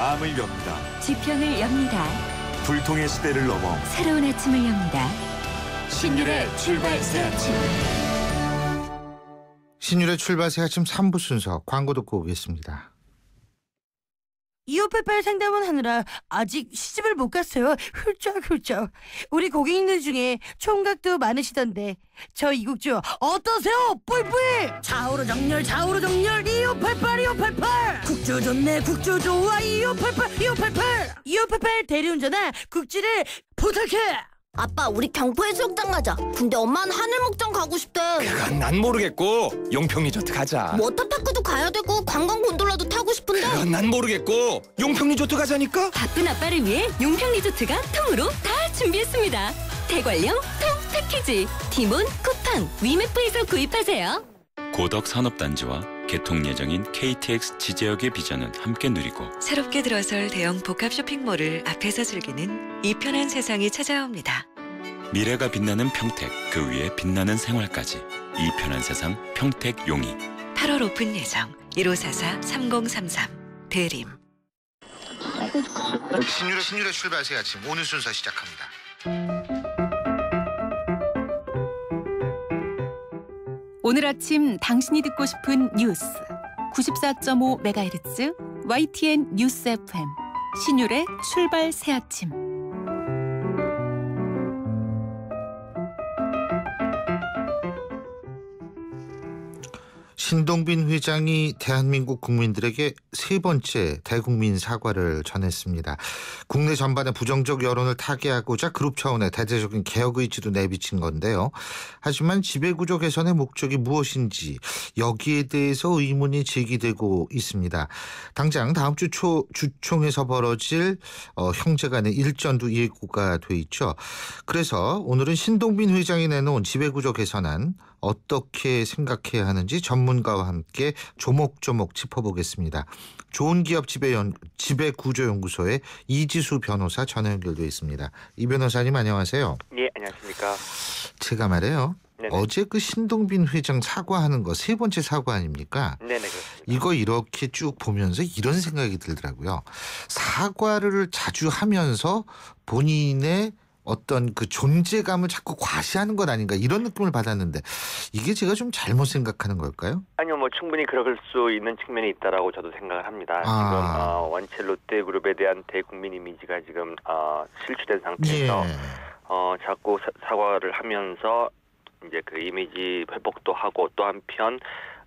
마음을 엽니다. 지평을 엽니다. 불통의 시대를 넘어 새로운 아침을 엽니다. 신율의 출발 새 아침. 신율의 출발 새 아침 3부 순서 광고 듣고 오겠습니다. 2588 상담원 하느라 아직 시집을 못 갔어요. 훌쩍훌쩍. 우리 고객님들 중에 총각도 많으시던데 저 이국주 어떠세요? 뿌이뿌이. 좌우로 정렬 2588 국주 좋네 국주 좋아 2588 대리운전아 국주를 부탁해. 아빠, 우리 경포해수욕장 가자. 근데 엄마는 하늘목장 가고 싶대. 그건 난 모르겠고 용평 리조트 가자. 워터파크도 가야 되고 관광 곤돌라도 타고 싶은데. 그건 난 모르겠고 용평 리조트 가자니까. 바쁜 아빠를 위해 용평 리조트가 통으로 다 준비했습니다. 대관령 통 패키지. 티몬, 쿠팡, 위메프에서 구입하세요. 고덕 산업단지와 개통 예정인 KTX 지제역의 비전은 함께 누리고 새롭게 들어설 대형 복합 쇼핑몰을 앞에서 즐기는 이 편한 세상이 찾아옵니다. 미래가 빛나는 평택, 그 위에 빛나는 생활까지 이 편한 세상 평택 용이 8월 오픈 예정 1544-3033 대림. 신율의 출발 새 아침 오늘 순서 시작합니다. 오늘 아침 당신이 듣고 싶은 뉴스 94.5MHz YTN 뉴스 FM 신율의 출발 새 아침. 신동빈 회장이 대한민국 국민들에게 세 번째 대국민 사과를 전했습니다. 국내 전반의 부정적 여론을 타개하고자 그룹 차원의 대대적인 개혁 의지도 내비친 건데요. 하지만 지배구조 개선의 목적이 무엇인지 여기에 대해서 의문이 제기되고 있습니다. 당장 다음 주 주총에서 벌어질 형제 간의 일전도 예고가 돼 있죠. 그래서 오늘은 신동빈 회장이 내놓은 지배구조 개선안 어떻게 생각해야 하는지 전문가와 함께 조목조목 짚어보겠습니다. 좋은기업 지배구조연구소의 이지수 변호사 전화 연결돼 있습니다. 이 변호사님 안녕하세요. 네, 안녕하십니까. 제가 말해요. 네네. 어제 그 신동빈 회장 사과하는 거 세 번째 사과 아닙니까? 네네, 그렇습니다. 이거 이렇게 쭉 보면서 이런 생각이 들더라고요. 사과를 자주 하면서 본인의 어떤 그 존재감을 자꾸 과시하는 것 아닌가 이런 느낌을 받았는데 이게 제가 좀 잘못 생각하는 걸까요? 아니요, 뭐 충분히 그럴 수 있는 측면이 있다라고 저도 생각을 합니다. 지금 원체 롯데그룹에 대한 대국민 이미지가 지금 실추된 상태에서 자꾸 사과를 하면서 이제 그 이미지 회복도 하고 또 한편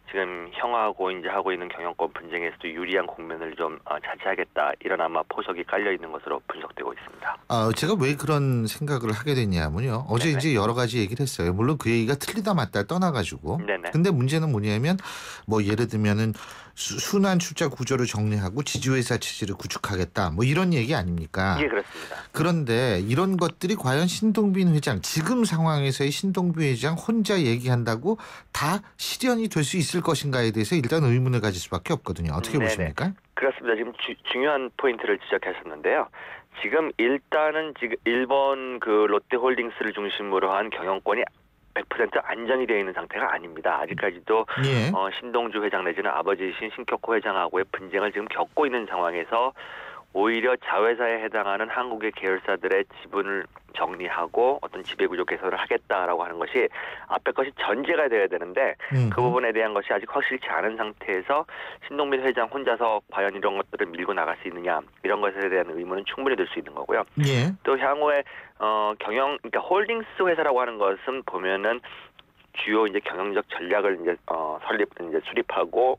지금 형하고 이제 하고 있는 경영권 분쟁에서도 유리한 국면을 좀 차지하겠다 이런 아마 포석이 깔려 있는 것으로 분석되고 있습니다. 제가 왜 그런 생각을 하게 됐냐면요. 어제 네네. 이제 여러 가지 얘기를 했어요. 물론 그 얘기가 틀리다 맞다 떠나가지고. 네네. 근데 문제는 뭐냐면 뭐 예를 들면은 순환 출자 구조를 정리하고 지주회사 체제를 구축하겠다 뭐 이런 얘기 아닙니까? 예, 그렇습니다. 그런데 이런 것들이 과연 신동빈 회장 지금 상황에서의 신동빈 회장 혼자 얘기한다고 다 실현이 될 수 있을 것인가에 대해서 일단 의문을 가질 수밖에 없거든요. 어떻게 네네. 보십니까? 그렇습니다. 지금 중요한 포인트를 지적하셨는데요. 지금 일단은 지금 일본 그 롯데홀딩스를 중심으로 한 경영권이 100% 안정이 되어 있는 상태가 아닙니다. 아직까지도 예. 신동주 회장 내지는 아버지이신 신격호 회장하고의 분쟁을 지금 겪고 있는 상황에서 오히려 자회사에 해당하는 한국의 계열사들의 지분을 정리하고 어떤 지배구조 개선을 하겠다라고 하는 것이 앞에 것이 전제가 되어야 되는데 그 부분에 대한 것이 아직 확실치 않은 상태에서 신동빈 회장 혼자서 과연 이런 것들을 밀고 나갈 수 있느냐 이런 것에 대한 의문은 충분히 들 수 있는 거고요. 예. 또 향후에 그러니까 홀딩스 회사라고 하는 것은 보면은 주요 이제 경영적 전략을 이제 수립하고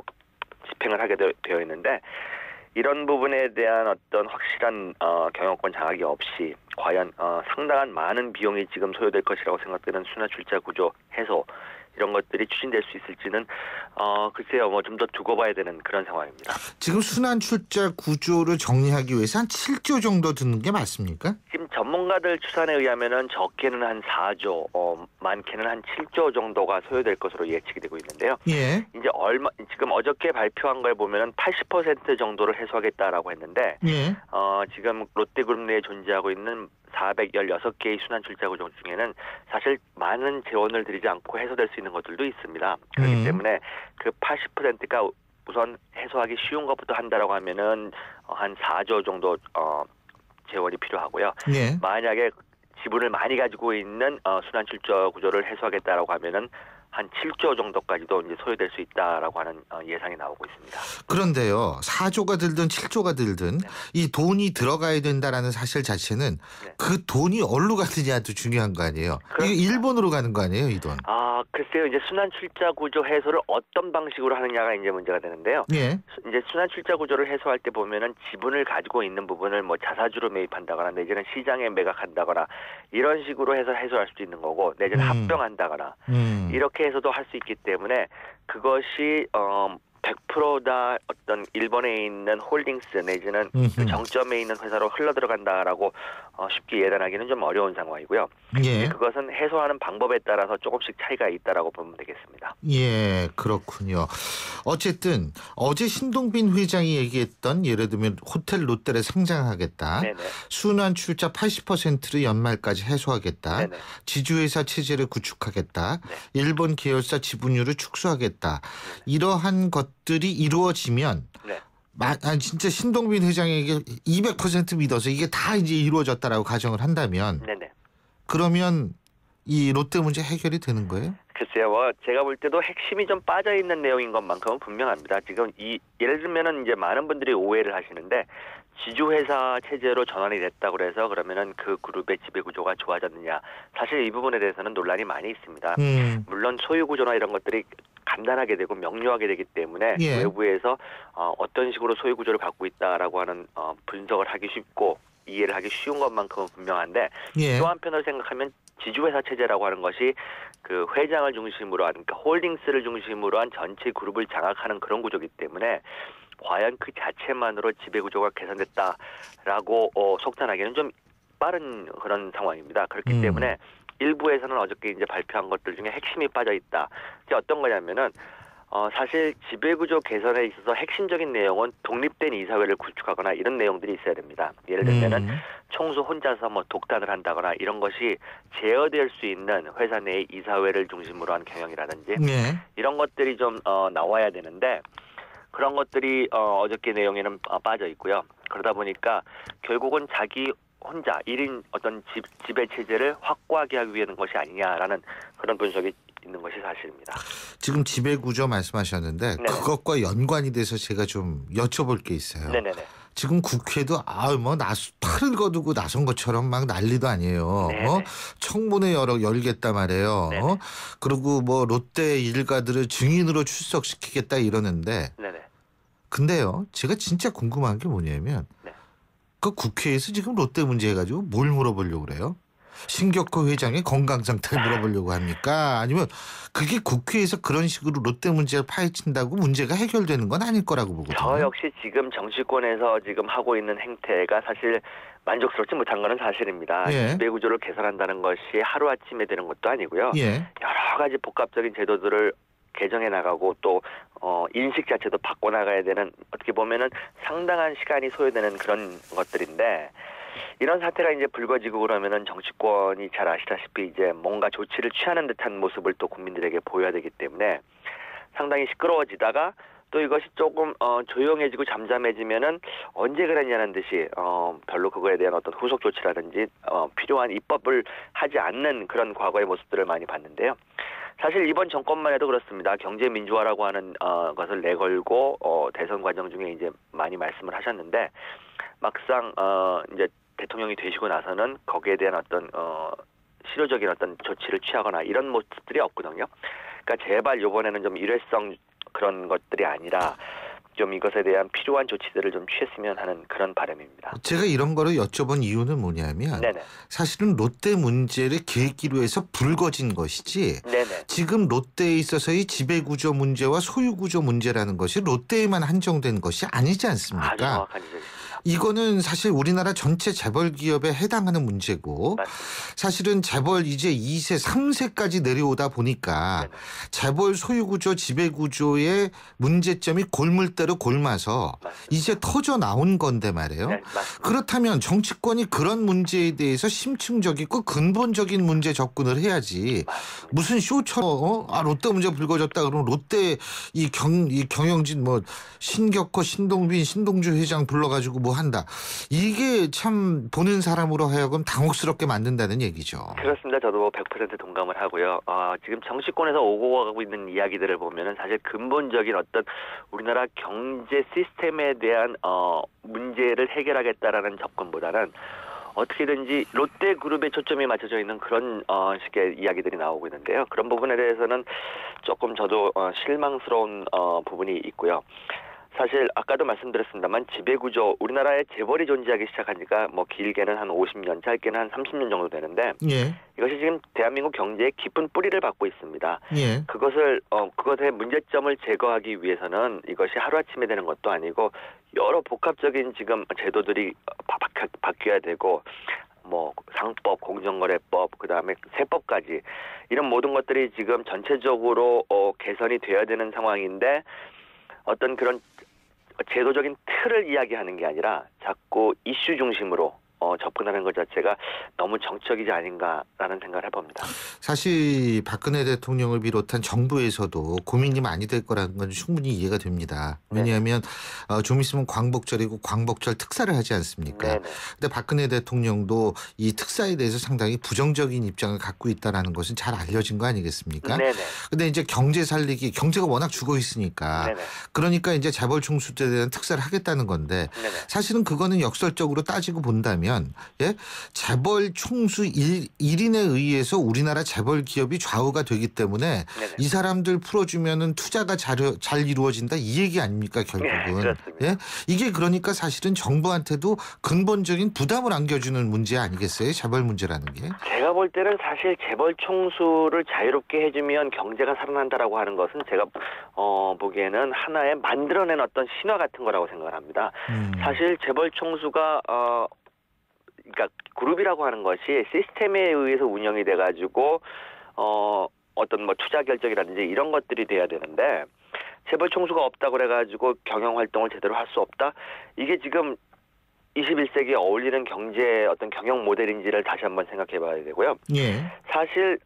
집행을 하게 되어 있는데 이런 부분에 대한 어떤 확실한 경영권 장악이 없이 과연 상당한 많은 비용이 지금 소요될 것이라고 생각되는 순환 출자 구조 해소 이런 것들이 추진될 수 있을지는 글쎄요, 뭐 좀 더 두고 봐야 되는 그런 상황입니다. 지금 순환 출자 구조를 정리하기 위해서 한 7조 정도 드는 게 맞습니까? 지금 전문가들 추산에 의하면은 적게는 한 4조, 많게는 한 7조 정도가 소요될 것으로 예측이 되고 있는데요. 예. 이제 지금 어저께 발표한 거에 보면은 80% 정도를 해소하겠다라고 했는데, 예. 지금 롯데그룹 내에 존재하고 있는 416개의 순환 출자 구조 중에는 사실 많은 재원을 들이지 않고 해소될 수 있는 것들도 있습니다. 그렇기 때문에 그 80%가 우선 해소하기 쉬운 것부터 한다라고 하면은 한 4조 정도 재원이 필요하고요. 예. 만약에 지분을 많이 가지고 있는 순환 출자 구조를 해소하겠다라고 하면은 한 7조 정도까지도 이제 소요될 수 있다라고 하는 예상이 나오고 있습니다. 그런데요, 4조가 들든 7조가 들든 네. 이 돈이 들어가야 된다라는 사실 자체는 네. 그 돈이 어디로 가느냐도 중요한 거 아니에요. 이게 일본으로 가는 거 아니에요, 이 돈? 글쎄요, 이제 순환 출자 구조 해소를 어떤 방식으로 하느냐가 이제 문제가 되는데요. 예. 이제 순환 출자 구조를 해소할 때 보면은 지분을 가지고 있는 부분을 뭐 자사주로 매입한다거나 내지는 시장에 매각한다거나 이런 식으로 해서 해소할 수도 있는 거고 내지는 합병한다거나 이렇게 해서도 할 수 있기 때문에 그것이 100%다 어떤 일본에 있는 홀딩스 내지는 그 정점에 있는 회사로 흘러들어간다라고 쉽게 예단하기는 좀 어려운 상황이고요. 예. 그것은 해소하는 방법에 따라서 조금씩 차이가 있다라고 보면 되겠습니다. 예, 그렇군요. 어쨌든 어제 신동빈 회장이 얘기했던 예를 들면 호텔 롯데를 상장하겠다. 네네. 순환 출자 80%를 연말까지 해소하겠다. 네네. 지주회사 체제를 구축하겠다. 일본 계열사 지분율을 축소하겠다. 이러한 것들이 이루어지면 네. 진짜 신동빈 회장에게 200% 믿어서 이게 다 이제 이루어졌다라고 가정을 한다면 네네. 그러면 이 롯데 문제 해결이 되는 거예요? 글쎄요, 제가 볼 때도 핵심이 좀 빠져 있는 내용인 것만큼은 분명합니다. 지금 예를 들면은 이제 많은 분들이 오해를 하시는데 지주회사 체제로 전환이 됐다고 그래서 그러면은 그 그룹의 지배 구조가 좋아졌느냐? 사실 이 부분에 대해서는 논란이 많이 있습니다. 물론 소유 구조나 이런 것들이 간단하게 되고 명료하게 되기 때문에 예. 외부에서 어떤 식으로 소유 구조를 갖고 있다라고 하는 분석을 하기 쉽고 이해를 하기 쉬운 것만큼은 분명한데 예. 또 한편으로 생각하면 지주회사 체제라고 하는 것이 그 회장을 중심으로 한 그러니까 홀딩스를 중심으로 한 전체 그룹을 장악하는 그런 구조이기 때문에 과연 그 자체만으로 지배 구조가 개선됐다라고 속단하기는 좀 빠른 그런 상황입니다. 그렇기 때문에 일부에서는 어저께 이제 발표한 것들 중에 핵심이 빠져 있다. 이게 어떤 거냐면은 사실 지배구조 개선에 있어서 핵심적인 내용은 독립된 이사회를 구축하거나 이런 내용들이 있어야 됩니다. 예를 들면은 총수 혼자서 뭐 독단을 한다거나 이런 것이 제어될 수 있는 회사 내의 이사회를 중심으로 한 경영이라든지 네. 이런 것들이 좀 나와야 되는데 그런 것들이 어저께 내용에는 빠져 있고요. 그러다 보니까 결국은 자기 혼자 1인 어떤 지배 체제를 확고하게 하기 위한 것이 아니냐라는 그런 분석이 있는 것이 사실입니다. 지금 지배구조 말씀하셨는데 네네. 그것과 연관이 돼서 제가 좀 여쭤볼 게 있어요. 네네네. 지금 국회도 팔을 거두고 나선 것처럼 막 난리도 아니에요. 청문회 열겠다 말이에요. 그리고 뭐 롯데 일가들을 증인으로 출석시키겠다 이러는데 네네. 근데요 제가 진짜 궁금한 게 뭐냐면 그 국회에서 지금 롯데 문제 해가지고 뭘 물어보려고 그래요? 신격호 회장의 건강 상태를 물어보려고 합니까? 아니면 그게 국회에서 그런 식으로 롯데 문제를 파헤친다고 문제가 해결되는 건 아닐 거라고 보거든요. 저 역시 지금 정치권에서 지금 하고 있는 행태가 사실 만족스럽지 못한 것은 사실입니다. 예. 지배 구조를 개선한다는 것이 하루아침에 되는 것도 아니고요. 예. 여러 가지 복합적인 제도들을 개정해 나가고 또 인식 자체도 바꿔나가야 되는 어떻게 보면은 상당한 시간이 소요되는 그런 것들인데 이런 사태가 이제 불거지고 그러면은 정치권이 잘 아시다시피 이제 뭔가 조치를 취하는 듯한 모습을 또 국민들에게 보여야 되기 때문에 상당히 시끄러워지다가 또 이것이 조금 조용해지고 잠잠해지면은 언제 그랬냐는 듯이 별로 그거에 대한 어떤 후속 조치라든지 필요한 입법을 하지 않는 그런 과거의 모습들을 많이 봤는데요. 사실 이번 정권만 해도 그렇습니다. 경제 민주화라고 하는 것을 내걸고 대선 과정 중에 이제 많이 말씀을 하셨는데 막상 이제 대통령이 되시고 나서는 거기에 대한 어떤 실효적인 어떤 조치를 취하거나 이런 모습들이 없거든요. 그러니까 제발 이번에는 좀 일회성 그런 것들이 아니라 좀 이것에 대한 필요한 조치들을 좀 취했으면 하는 그런 바람입니다. 제가 이런 거를 여쭤본 이유는 뭐냐면 네네. 사실은 롯데 문제를 계기로 해서 불거진 것이지 네네. 지금 롯데에 있어서의 지배구조 문제와 소유구조 문제라는 것이 롯데에만 한정된 것이 아니지 아주 않습니까? 정확한 지적입니다. 이거는 사실 우리나라 전체 재벌 기업에 해당하는 문제고 맞습니다. 사실은 재벌 이제 2세, 3세까지 내려오다 보니까 네네. 재벌 소유구조, 지배구조의 문제점이 골물대로 골마서 맞습니다. 이제 터져 나온 건데 말이에요. 네, 맞습니다. 그렇다면 정치권이 그런 문제에 대해서 심층적이고 근본적인 문제 접근을 해야지. 맞습니다. 무슨 쇼처럼 롯데 문제 불거졌다 그러면 롯데 이 경영진 뭐 신격호, 신동빈, 신동주 회장 불러가지고 뭐 한다. 이게 참 보는 사람으로 하여금 당혹스럽게 만든다는 얘기죠. 그렇습니다. 저도 100% 동감을 하고요. 지금 정치권에서 오고 가고 있는 이야기들을 보면은 사실 근본적인 어떤 우리나라 경제 시스템에 대한 문제를 해결하겠다라는 접근보다는 어떻게든지 롯데그룹에 초점이 맞춰져 있는 그런 식의 이야기들이 나오고 있는데요. 그런 부분에 대해서는 조금 저도 실망스러운 부분이 있고요. 사실 아까도 말씀드렸습니다만 지배구조, 우리나라에 재벌이 존재하기 시작한 지가 뭐 길게는 한 50년, 짧게는 한 30년 정도 되는데 예. 이것이 지금 대한민국 경제에 깊은 뿌리를 받고 있습니다. 예. 그것의 문제점을 제거하기 위해서는 이것이 하루아침에 되는 것도 아니고 여러 복합적인 지금 제도들이 바뀌어야 되고 뭐 상법, 공정거래법, 그다음에 세법까지 이런 모든 것들이 지금 전체적으로 개선이 되어야 되는 상황인데 어떤 그런 제도적인 틀을 이야기하는 게 아니라 자꾸 이슈 중심으로 접근하는 것 자체가 너무 정적이지 아닌가라는 생각을 해봅니다. 사실 박근혜 대통령을 비롯한 정부에서도 고민이 많이 될 거라는 건 충분히 이해가 됩니다. 왜냐하면 좀 있으면 광복절이고 광복절 특사를 하지 않습니까? 근데 박근혜 대통령도 이 특사에 대해서 상당히 부정적인 입장을 갖고 있다는 것은 잘 알려진 거 아니겠습니까? 근데 이제 경제 살리기, 경제가 워낙 죽어 있으니까 그러니까 이제 재벌 총수들에 대한 특사를 하겠다는 건데 사실은 그거는 역설적으로 따지고 본다면 예? 재벌 총수 1인에 의해서 우리나라 재벌 기업이 좌우가 되기 때문에 이 사람들 풀어주면은 투자가 잘 이루어진다 이 얘기 아닙니까 결국은. 예? 이게 그러니까 사실은 정부한테도 근본적인 부담을 안겨주는 문제 아니겠어요? 재벌 문제라는 게. 제가 볼 때는 사실 재벌 총수를 자유롭게 해주면 경제가 살아난다라고 하는 것은 제가 보기에는 하나의 만들어낸 어떤 신화 같은 거라고 생각을 합니다. 사실 재벌 총수가 그러니까 그룹이라고 하는 것이 시스템에 의해서 운영이 돼가지고 어떤 뭐 투자 결정이라든지 이런 것들이 돼야 되는데 재벌 총수가 없다고 그래가지고 경영 활동을 제대로 할 수 없다. 이게 지금 21세기에 어울리는 경제 어떤 경영 모델인지를 다시 한번 생각해봐야 되고요. 사실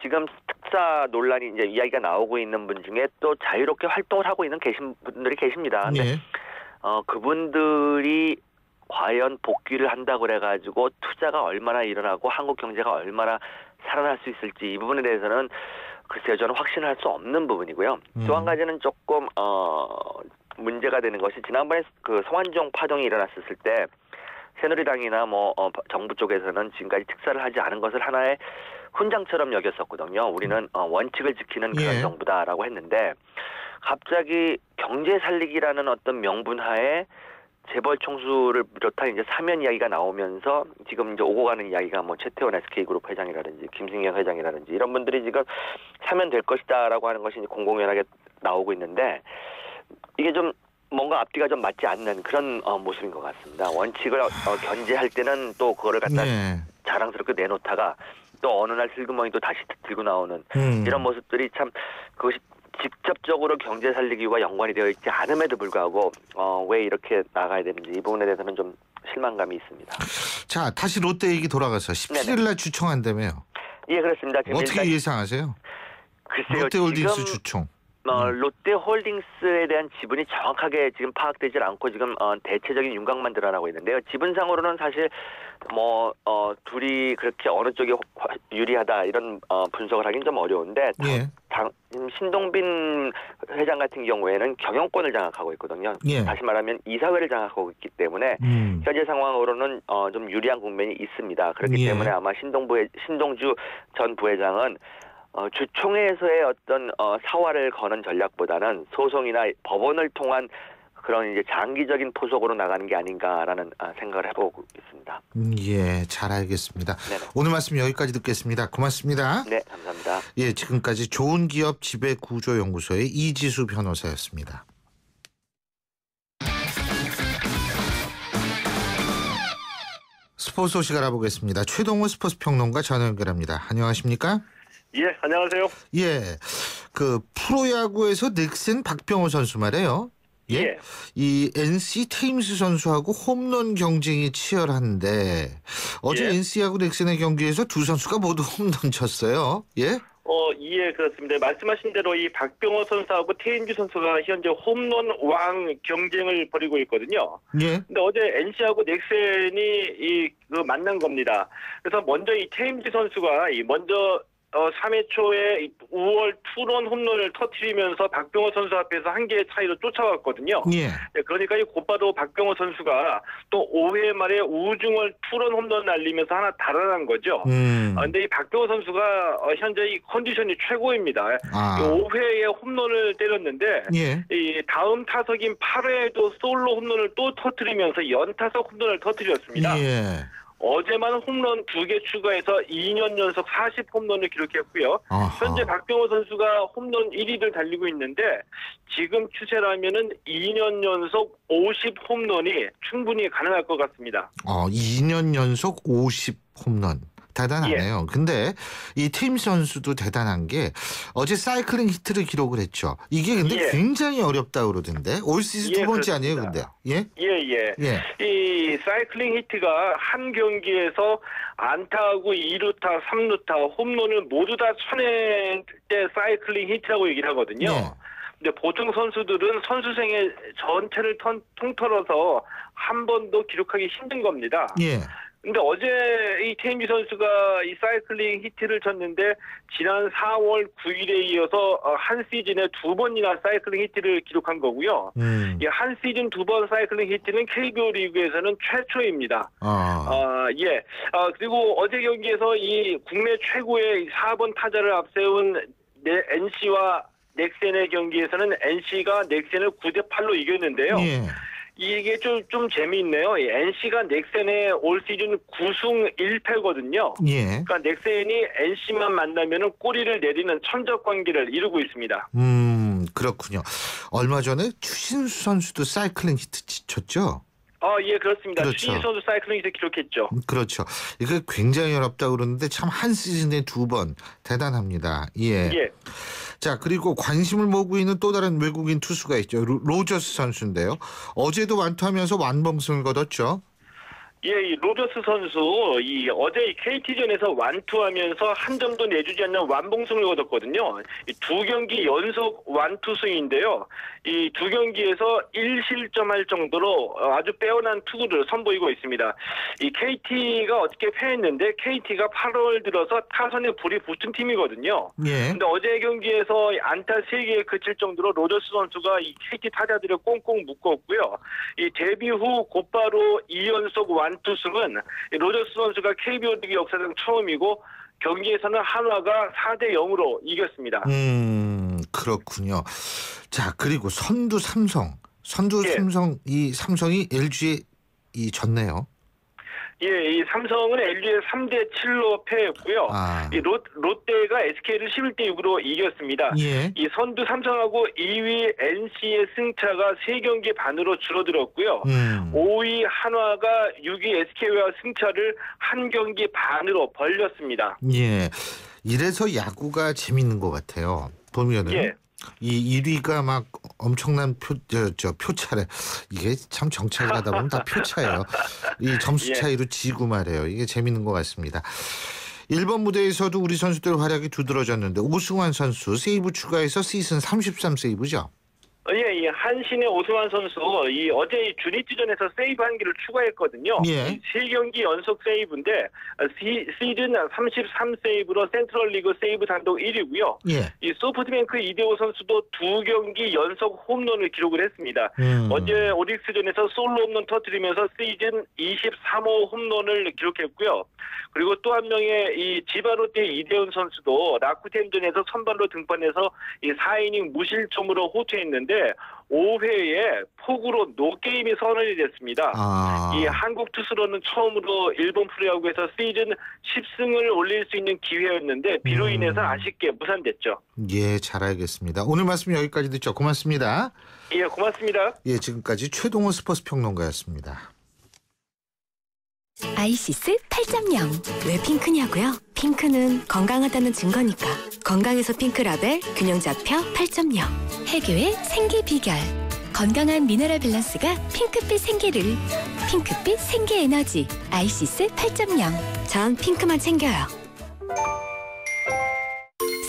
지금 특사 논란이 이제 이야기가 나오고 있는 분 중에 또 자유롭게 활동을 하고 계신 분들이 계십니다. 근데 그분들이 과연 복귀를 한다고 그래가지고 투자가 얼마나 일어나고 한국 경제가 얼마나 살아날 수 있을지 이 부분에 대해서는 글쎄요 저는 확신할 수 없는 부분이고요. 또 한 가지는 조금 문제가 되는 것이 지난번에 그 성완종 파동이 일어났었을 때 새누리당이나 뭐 정부 쪽에서는 지금까지 특사를 하지 않은 것을 하나의 훈장처럼 여겼었거든요. 우리는 원칙을 지키는 그런 정부다라고 했는데 갑자기 경제 살리기라는 어떤 명분하에 재벌 총수를 비롯한 이제 사면 이야기가 나오면서 지금 이제 오고 가는 이야기가 뭐 최태원 SK그룹 회장이라든지 김승현 회장이라든지 이런 분들이 지금 사면될 것이다라고 하는 것이 이제 공공연하게 나오고 있는데 이게 좀 뭔가 앞뒤가 좀 맞지 않는 그런 모습인 것 같습니다. 원칙을 견제할 때는 또 그거를 갖다 자랑스럽게 내놓다가 또 어느 날 슬그머니 또 다시 들고 나오는 이런 모습들이 참 그것이 직접적으로 경제 살리기와 연관이 되어 있지 않음에도 불구하고 왜 이렇게 나가야 되는지 이 부분에 대해서는 좀 실망감이 있습니다. 자, 다시 롯데 얘기 돌아가서 17일 날 주총한다며요. 예, 그렇습니다. 어떻게 예상하세요? 글쎄요. 롯데홀딩스 주총. 롯데홀딩스에 대한 지분이 정확하게 지금 파악되질 않고 지금 대체적인 윤곽만 드러나고 있는데요. 지분상으로는 사실 뭐 둘이 그렇게 어느 쪽이 유리하다 이런 분석을 하긴 좀 어려운데 신동빈 회장 같은 경우에는 경영권을 장악하고 있거든요. 다시 말하면 이사회를 장악하고 있기 때문에 현재 상황으로는 좀 유리한 국면이 있습니다. 그렇기 때문에 아마 신동주 전 부회장은 주총에서의 어떤 사활을 거는 전략보다는 소송이나 법원을 통한 그런 이제 장기적인 포석으로 나가는 게 아닌가라는 생각을 해보고 있습니다. 예, 잘 알겠습니다. 오늘 말씀 여기까지 듣겠습니다. 고맙습니다. 네, 감사합니다. 예, 지금까지 좋은 기업 지배구조연구소의 이지수 변호사였습니다. 스포츠 소식 알아보겠습니다. 최동호 스포츠 평론가 전화 연결합니다. 안녕하십니까? 예, 안녕하세요. 예, 그 프로야구에서 넥센 박병호 선수 말이에요. 예. 이 NC 테임스 선수하고 홈런 경쟁이 치열한데 어제 예. NC하고 넥센의 경기에서 두 선수가 모두 홈런 쳤어요. 예? 예, 그렇습니다. 말씀하신 대로 이 박병호 선수하고 테임즈 선수가 현재 홈런 왕 경쟁을 벌이고 있거든요. 예. 근데 어제 NC하고 넥센이 만난 겁니다. 그래서 먼저 이 테임즈 선수가 먼저 3회 초에 5월 투런 홈런을 터뜨리면서 박병호 선수 앞에서 한 개의 차이로 쫓아갔거든요. 예. 그러니까 이 곧바로 박병호 선수가 또 5회 말에 우중월 투런 홈런 날리면서 하나 달아난 거죠. 근데 이 박병호 선수가 현재 이 컨디션이 최고입니다. 5회에 홈런을 때렸는데 예. 이 다음 타석인 8회에도 솔로 홈런을 또 터뜨리면서 연타석 홈런을 터뜨렸습니다. 예. 어제만 홈런 2개 추가해서 2년 연속 40 홈런을 기록했고요. 아하. 현재 박병호 선수가 홈런 1위를 달리고 있는데 지금 추세라면은 2년 연속 50 홈런이 충분히 가능할 것 같습니다. 2년 연속 50 홈런. 대단하네요. 예. 근데 이 팀 선수도 대단한 게 어제 사이클링 히트를 기록을 했죠. 이게 근데 예. 굉장히 어렵다고 그러던데 올 시즌 두 번째 아니에요, 근데? 예? 예. 이 사이클링 히트가 한 경기에서 안타하고 2루타, 3루타, 홈런을 모두 다 쳐낼 때 사이클링 히트라고 얘기를 하거든요. 예. 근데 보통 선수들은 선수생애 전체를 통틀어서 한 번도 기록하기 힘든 겁니다. 예. 근데 어제 이 테임즈 선수가 이 사이클링 히트를 쳤는데 지난 4월 9일에 이어서 한 시즌에 2번이나 사이클링 히트를 기록한 거고요. 이 한 시즌 2번 사이클링 히트는 KBO 리그에서는 최초입니다. 예. 그리고 어제 경기에서 이 국내 최고의 4번 타자를 앞세운 NC와 넥센의 경기에서는 NC가 넥센을 9대8로 이겼는데요. 예. 이게 좀 재미있네요. NC가 넥센의 올 시즌 9승 1패거든요. 예. 그러니까 넥센이 NC만 만나면은 꼬리를 내리는 천적 관계를 이루고 있습니다. 그렇군요. 얼마 전에 추신수 선수도 사이클링 히트 쳤죠? 예, 그렇습니다. 그렇죠. 추신수 선수 사이클링 히트 기록했죠. 그렇죠. 이게 굉장히 어렵다고 그러는데 참 한 시즌에 2번 대단합니다. 예. 예. 자, 그리고 관심을 모으고 있는 또 다른 외국인 투수가 있죠. 로저스 선수인데요. 어제도 완투하면서 완봉승을 거뒀죠. 예, 이 로저스 선수 어제 이 KT전에서 완투하면서 한 점도 내주지 않는 완봉승을 거뒀거든요. 이 두 경기 연속 완투승인데요. 이 두 경기에서 1실점할 정도로 아주 빼어난 투구를 선보이고 있습니다. 이 KT가 어떻게 패했는데 KT가 8월 들어서 타선에 불이 붙은 팀이거든요. 예. 근데 어제 경기에서 안타 3개에 그칠 정도로 로저스 선수가 이 KT 타자들을 꽁꽁 묶었고요. 이 데뷔 후 곧바로 2연속 완투승은 로저스 선수가 KBO 리그 역사상 처음이고 경기에서는 한화가 4대 0으로 이겼습니다. 그렇군요. 자, 그리고 선두 삼성. 이 삼성이 LG에 졌네요. 예, 이 삼성은 LG에 3대 7로 패했고요. 이 롯데가 SK를 11대 6으로 이겼습니다. 예. 이 선두 삼성하고 2위 NC의 승차가 3경기 반으로 줄어들었고요. 5위 한화가 6위 SK와 승차를 1경기 반으로 벌렸습니다. 예. 이래서 야구가 재밌는 것 같아요. 보면은. 예. 이 1위가 막 엄청난 표차래. 이게 참 정치를 가다 보면 다 표차예요. 이 점수 차이로 지고 말해요. 이게 재밌는 것 같습니다. 1번 무대에서도 우리 선수들 활약이 두드러졌는데 오승환 선수 세이브 추가해서 시즌 33세이브죠. 예, 한신의 오승환 선수 어제 주니트전에서 세이브 한 개를 추가했거든요. 예. 3경기 연속 세이브인데 시즌 33세이브로 센트럴리그 세이브 단독 1위고요. 예. 이 소프트뱅크 이대호 선수도 2경기 연속 홈런을 기록을 했습니다. 어제 오릭스전에서 솔로 홈런 터뜨리면서 시즌 23호 홈런을 기록했고요. 그리고 또 한 명의 이 지바롯데 이대훈 선수도 라쿠텐전에서 선발로 등판해서 이 4이닝 무실점으로 호투했는데 5회에 폭우로 노게임이 선언이 됐습니다. 이 한국 투수로는 처음으로 일본 프로야구에서 시즌 10승을 올릴 수 있는 기회였는데 비로 인해서 아쉽게 무산됐죠. 예, 잘 알겠습니다. 오늘 말씀 여기까지 듣죠. 고맙습니다. 예, 고맙습니다. 예, 지금까지 최동호 스포츠 평론가였습니다. 아이시스 8.0. 왜 핑크냐고요? 핑크는 건강하다는 증거니까. 건강에서 핑크라벨 균형 잡혀 8.0. 해교의 생기 비결. 건강한 미네랄 밸런스가 핑크빛 생기를. 핑크빛 생기 에너지. 아이시스 8.0. 전 핑크만 챙겨요.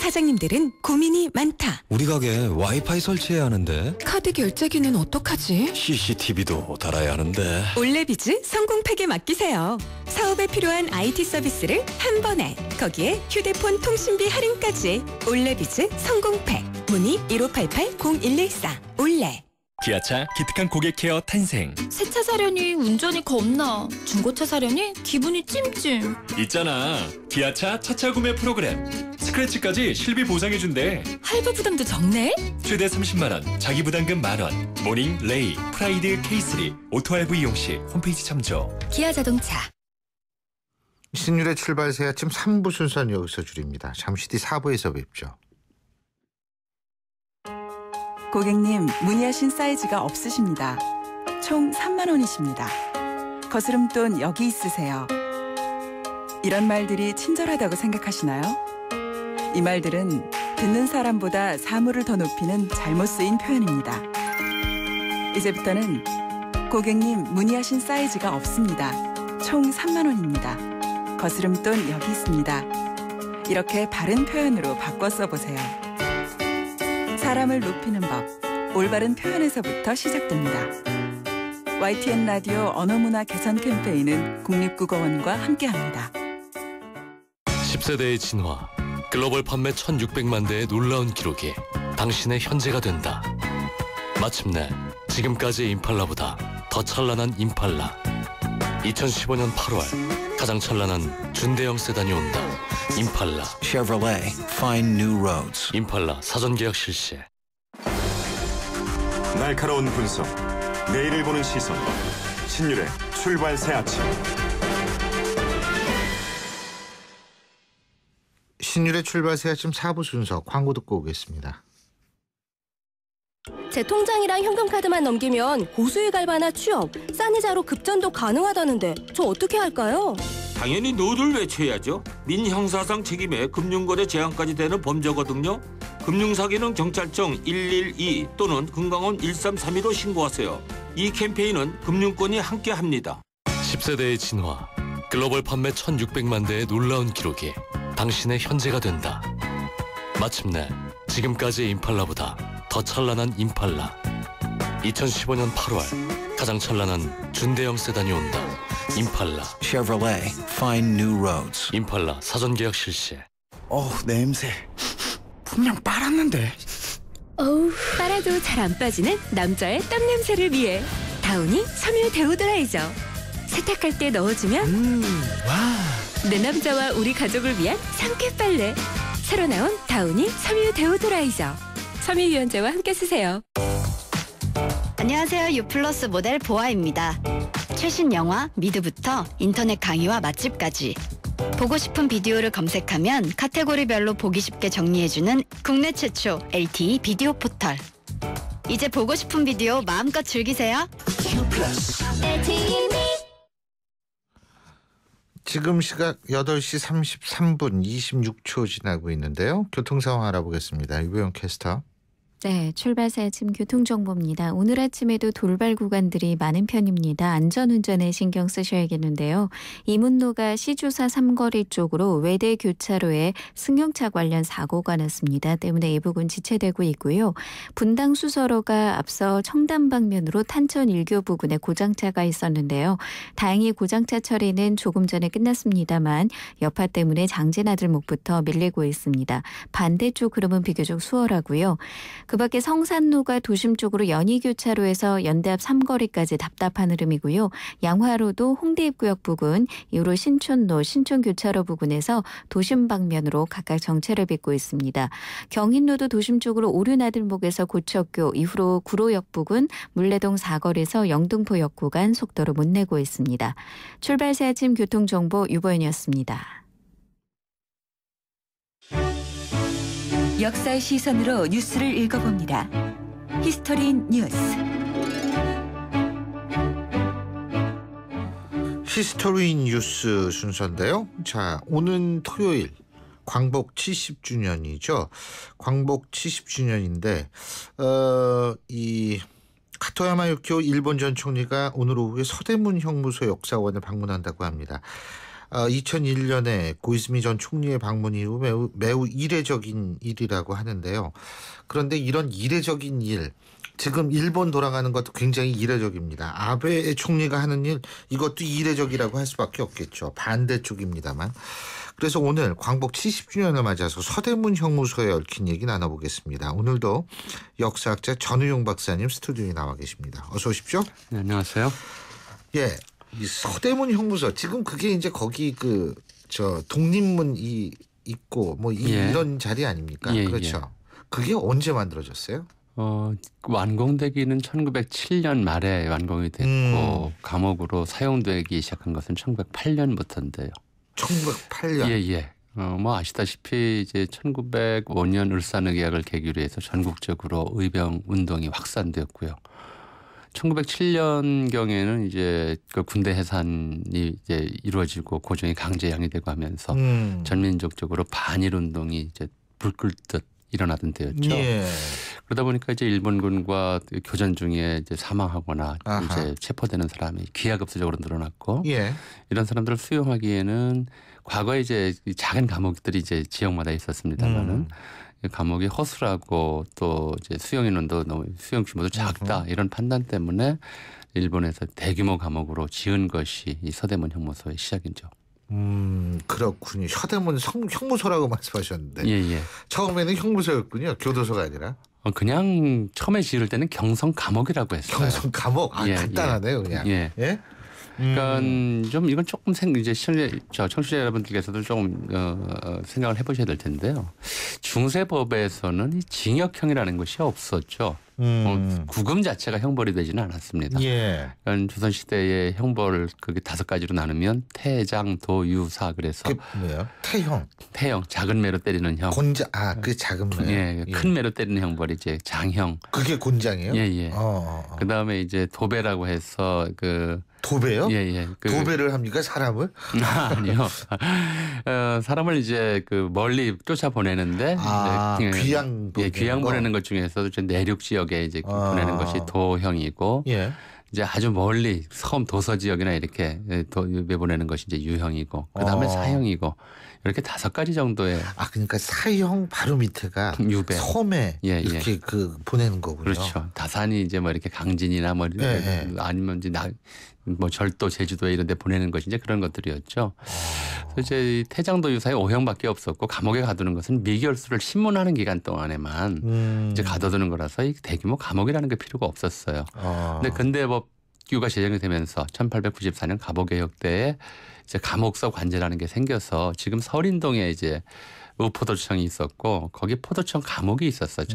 사장님들은 고민이 많다. 우리 가게 와이파이 설치해야 하는데 카드 결제기는 어떡하지? CCTV도 달아야 하는데. 올레비즈 성공팩에 맡기세요. 사업에 필요한 IT 서비스를 한 번에. 거기에 휴대폰 통신비 할인까지. 올레비즈 성공팩. 문의 1588-0114. 올레. 기아차 기특한 고객 케어 탄생. 새차 사려니 운전이 겁나. 중고차 사려니 기분이 찜찜. 있잖아, 기아차 차차 구매 프로그램. 스크래치까지 실비 보상해준대. 할부 부담도 적네. 최대 30만 원, 자기 부담금 만원. 모닝, 레이, 프라이드, K3 오토 할부 이용 시 홈페이지 참조. 기아자동차. 신율의 출발 새 아침 3부 순서는 여기서 줄입니다. 잠시 뒤 4부에서 뵙죠. 고객님, 문의하신 사이즈가 없으십니다. 총 3만 원이십니다. 거스름돈 여기 있으세요. 이런 말들이 친절하다고 생각하시나요? 이 말들은 듣는 사람보다 사물을 더 높이는 잘못 쓰인 표현입니다. 이제부터는 고객님, 문의하신 사이즈가 없습니다. 총 3만 원입니다. 거스름돈 여기 있습니다. 이렇게 바른 표현으로 바꿔 써보세요. 사람을 높이는 법, 올바른 표현에서부터 시작됩니다. YTN 라디오 언어문화 개선 캠페인은 국립국어원과 함께합니다. 10세대의 진화, 글로벌 판매 1,600만 대의 놀라운 기록이 당신의 현재가 된다. 마침내 지금까지의 임팔라보다 더 찬란한 임팔라. 2015년 8월 가장 찬란한 준대형 세단이 온다. 임팔라. Chevrolet, find new roads. 임팔라 사전 계약 실시. 날카로운 분석, 내일을 보는 시선. 신율의 출발 새 아침. 신율의 출발 새 아침 4부 순서 광고 듣고 오겠습니다. 제 통장이랑 현금카드만 넘기면 고수익 알바나 취업, 싼 이자로 급전도 가능하다는데 저 어떻게 할까요? 당연히 노를 외쳐야죠. 민형사상 책임에 금융거래 제한까지 되는 범죄거든요. 금융사기는 경찰청 112 또는 금강원 1332로 신고하세요. 이 캠페인은 금융권이 함께합니다. 10세대의 진화, 글로벌 판매 1,600만 대의 놀라운 기록이 당신의 현재가 된다. 마침내 지금까지의 임팔라보다 더 찬란한 임팔라. 2015년 8월 가장 찬란한 준대형 세단이 온다. 임팔라. Chevrolet, find new roads. 임팔라 사전 계약 실시. 냄새. 분명 빨았는데. 어우, 빨아도 잘 안 빠지는 남자의 땀 냄새를 위해 다우니 섬유 데오드라이저. 세탁할 때 넣어주면 와. 내 남자와 우리 가족을 위한 상쾌 빨래. 새로 나온 다우니 섬유 데오드라이저. 섬유유연제와 함께 쓰세요. 안녕하세요. 유플러스 모델 보아입니다. 최신 영화 미드부터 인터넷 강의와 맛집까지 보고 싶은 비디오를 검색하면 카테고리별로 보기 쉽게 정리해주는 국내 최초 LTE 비디오 포털. 이제 보고 싶은 비디오 마음껏 즐기세요. 지금 시각 8시 33분 26초 지나고 있는데요. 교통 상황 알아보겠습니다. 유배용 캐스터. 네, 출발 새 아침 교통정보입니다. 오늘 아침에도 돌발 구간들이 많은 편입니다. 안전운전에 신경 쓰셔야겠는데요. 이문로가 시주사 삼거리 쪽으로 외대 교차로에 승용차 관련 사고가 났습니다. 때문에 이 부분 지체되고 있고요. 분당 수서로가 앞서 청담 방면으로 탄천 1교 부근에 고장차가 있었는데요. 다행히 고장차 처리는 조금 전에 끝났습니다만 여파 때문에 장진아들목부터 밀리고 있습니다. 반대쪽 흐름은 비교적 수월하고요. 그 밖에 성산로가 도심 쪽으로 연희교차로에서 연대 앞 삼거리까지 답답한 흐름이고요. 양화로도 홍대 입구역 부근, 이후로 신촌로, 신촌교차로 부근에서 도심 방면으로 각각 정체를 빚고 있습니다. 경인로도 도심 쪽으로 오륜아들목에서 고척교, 이후로 구로역 부근, 물레동 사거리에서 영등포역 구간 속도를 못 내고 있습니다. 출발 새 아침 교통정보 유보연이었습니다. 역사의 시선으로 뉴스를 읽어봅니다. 히스토리 뉴스. 히스토리 뉴스 순서인데요. 자, 오는 토요일 광복 70주년이죠. 광복 70주년인데 이 카토야마 유키오 일본 전 총리가 오늘 오후에 서대문 형무소 역사원을 방문한다고 합니다. 2001년에 고이즈미 전 총리의 방문 이후 매우 이례적인 일이라고 하는데요. 그런데 이런 이례적인 일, 지금 일본 돌아가는 것도 굉장히 이례적입니다. 아베 총리가 하는 일, 이것도 이례적이라고 할 수밖에 없겠죠. 반대쪽입니다만. 그래서 오늘 광복 70주년을 맞아서 서대문 형무소에 얽힌 얘기 나눠보겠습니다. 오늘도 역사학자 전우용 박사님 스튜디오에 나와 계십니다. 어서 오십시오. 네, 안녕하세요. 예, 이 서대문 형무소, 지금 그게 이제 거기 독립문이 있고 뭐 이런 자리 아닙니까? 그렇죠. 그게 언제 만들어졌어요? 완공되기는 1907년 말에 완공이 됐고 감옥으로 사용되기 시작한 것은 1908년부터인데요. 1908년. 예. 뭐 아시다시피 이제 1905년 울산의계약을 계기로 해서 전국적으로 의병 운동이 확산되었고요. 1907년 경에는 이제 그 군대 해산이 이제 이루어지고 고종이 강제 양이되고 하면서 전민족적으로 반일 운동이 이제 불 끓듯 일어나던 때였죠. 예. 그러다 보니까 이제 일본군과 교전 중에 이제 사망하거나 이제 체포되는 사람이 기하급수적으로 늘어났고 이런 사람들을 수용하기에는 과거에 이제 작은 감옥들이 이제 지역마다 있었습니다만은 감옥이 허술하고 또 이제 수용 인원도 너무 수용 규모도 작다 이런 판단 때문에 일본에서 대규모 감옥으로 지은 것이 이 서대문 형무소의 시작이죠. 그렇군요. 서대문 형무소라고 말씀하셨는데 처음에는 형무소였군요. 교도소가 아니라. 그냥 처음에 지을 때는 경성 감옥이라고 했어요. 경성 감옥? 간단하네요, 그냥. 그러니까 좀 이건 조금 이제 청취자 여러분들께서도 조금 생각을 해보셔야 될 텐데요. 중세법에서는 이 징역형이라는 것이 없었죠. 구금 자체가 형벌이 되지는 않았습니다. 그러니까 조선시대의 형벌 그게 5가지로 나누면 태장, 도유사 그래서 뭐예요? 태형, 작은 매로 때리는 형. 그 작은 매. 큰 매로 때리는 형벌이 이제 장형. 그게 곤장이에요? 그 다음에 이제 도배라고 해서 도배요? 도배를 합니까, 사람을? 아니요. 사람을 이제 멀리 쫓아 보내는데 귀양 보내는 것 중에서도 내륙 지역에 이제 보내는 것이 도형이고 이제 아주 멀리 섬 도서 지역이나 이렇게 보내는 것이 이제 유형이고 그다음에 사형이고 이렇게 5가지 정도의 그러니까 사형 바로 밑에가 유배 섬에 이렇게 보내는 거군요. 그렇죠. 다산이 이제 뭐 이렇게 강진이나 뭐 아니면 이제 뭐 절도 제주도에 이런 데 보내는 것이 이제 그런 것들이었죠. 그래서 이제 태장도 유사의 5형밖에 없었고 감옥에 가두는 것은 미결수를 신문하는 기간 동안에만 이제 가둬두는 거라서 이 대규모 감옥이라는 게 필요가 없었어요. 근데 근대법규가 제정이 되면서 1894년 감옥개혁 때에 이제 감옥서 관제라는 게 생겨서 지금 서린동에 이제 의포도청이 있었고 거기 포도청 감옥이 있었어요.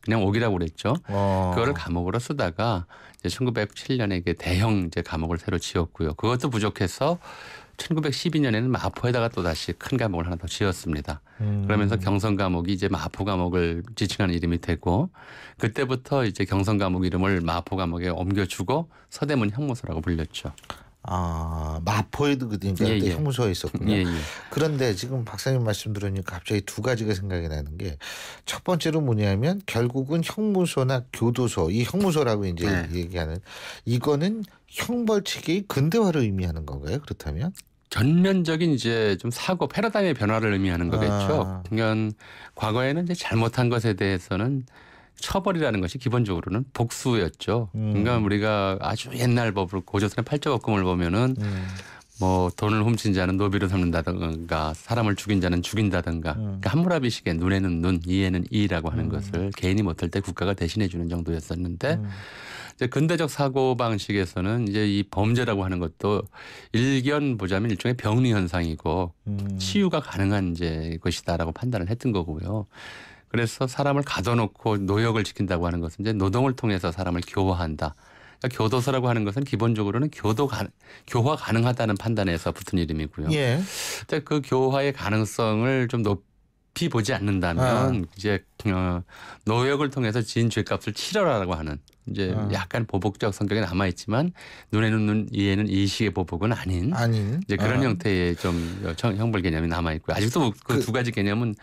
그냥 옥이라고 그랬죠. 그거를 감옥으로 쓰다가 이제 1907년에 이게 대형 이제 감옥을 새로 지었고요. 그것도 부족해서 1912년에는 마포에다가 또 다시 큰 감옥을 하나 더 지었습니다. 그러면서 경성 감옥이 이제 마포 감옥을 지칭하는 이름이 되고 그때부터 이제 경성 감옥 이름을 마포 감옥에 옮겨주고 서대문 형무소라고 불렸죠. 마포에도 그러니까 형무소에 있었군요. 그런데 지금 박사님 말씀 들으니까 갑자기 2가지가 생각이 나는 게 첫 번째로 뭐냐면 결국은 형무소나 교도소, 이 형무소라고 이제 얘기하는 이거는 형벌 체계의 근대화를 의미하는 건가요? 그렇다면? 전면적인 이제 좀 사고 패러다임의 변화를 의미하는 거겠죠. 그러니까 과거에는 이제 잘못한 것에 대해서는 처벌이라는 것이 기본적으로는 복수였죠. 그러니까 우리가 아주 옛날 법으로 고조선의 팔자법금을 보면은 뭐 돈을 훔친 자는 노비로 삼는다든가 사람을 죽인 자는 죽인다든가 그러니까 함무라비식의 눈에는 눈, 이에는 이라고 하는 것을 개인이 못할 때 국가가 대신해 주는 정도였었는데 이제 근대적 사고 방식에서는 이제 이 범죄라고 하는 것도 일견 보자면 일종의 병리 현상이고 치유가 가능한 이제 것이다라고 판단을 했던 거고요. 그래서 사람을 가둬놓고 노역을 지킨다고 하는 것은 이제 노동을 통해서 사람을 교화한다. 그러니까 교도소라고 하는 것은 기본적으로는 교화 가능하다는 판단에서 붙은 이름이고요. 근데 그 교화의 가능성을 좀 깊이 보지 않는다면 이제 노역을 통해서 지은 죄값을 치러라라고 하는 이제 약간 보복적 성격이 남아 있지만 눈에는 눈, 이에는 이식의 보복은 아닌 이제 그런 형태의 좀 형벌 개념이 남아 있고요. 아직도 그 두 가지 개념은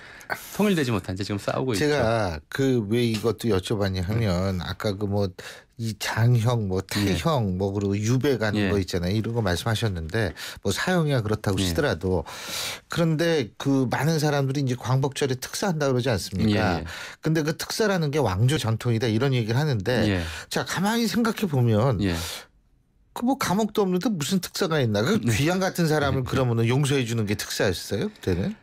통일되지 못한 채 지금 싸우고 있죠. 제가 그 왜 이것도 여쭤봤냐 하면 아까 그 뭐 이 장형, 뭐 태형, 뭐 그리고 유배 가는 거 있잖아요. 이런 거 말씀하셨는데 뭐 사형이야 그렇다고 치더라도 그런데 그 많은 사람들이 이제 광복절에 특사한다 그러지 않습니까? 근데 그 특사라는 게 왕조 전통이다 이런 얘기를 하는데 자 가만히 생각해 보면 그 뭐 감옥도 없는데 무슨 특사가 있나? 그 귀양 같은 사람을 그러면은 용서해 주는 게 특사였어요 그때는?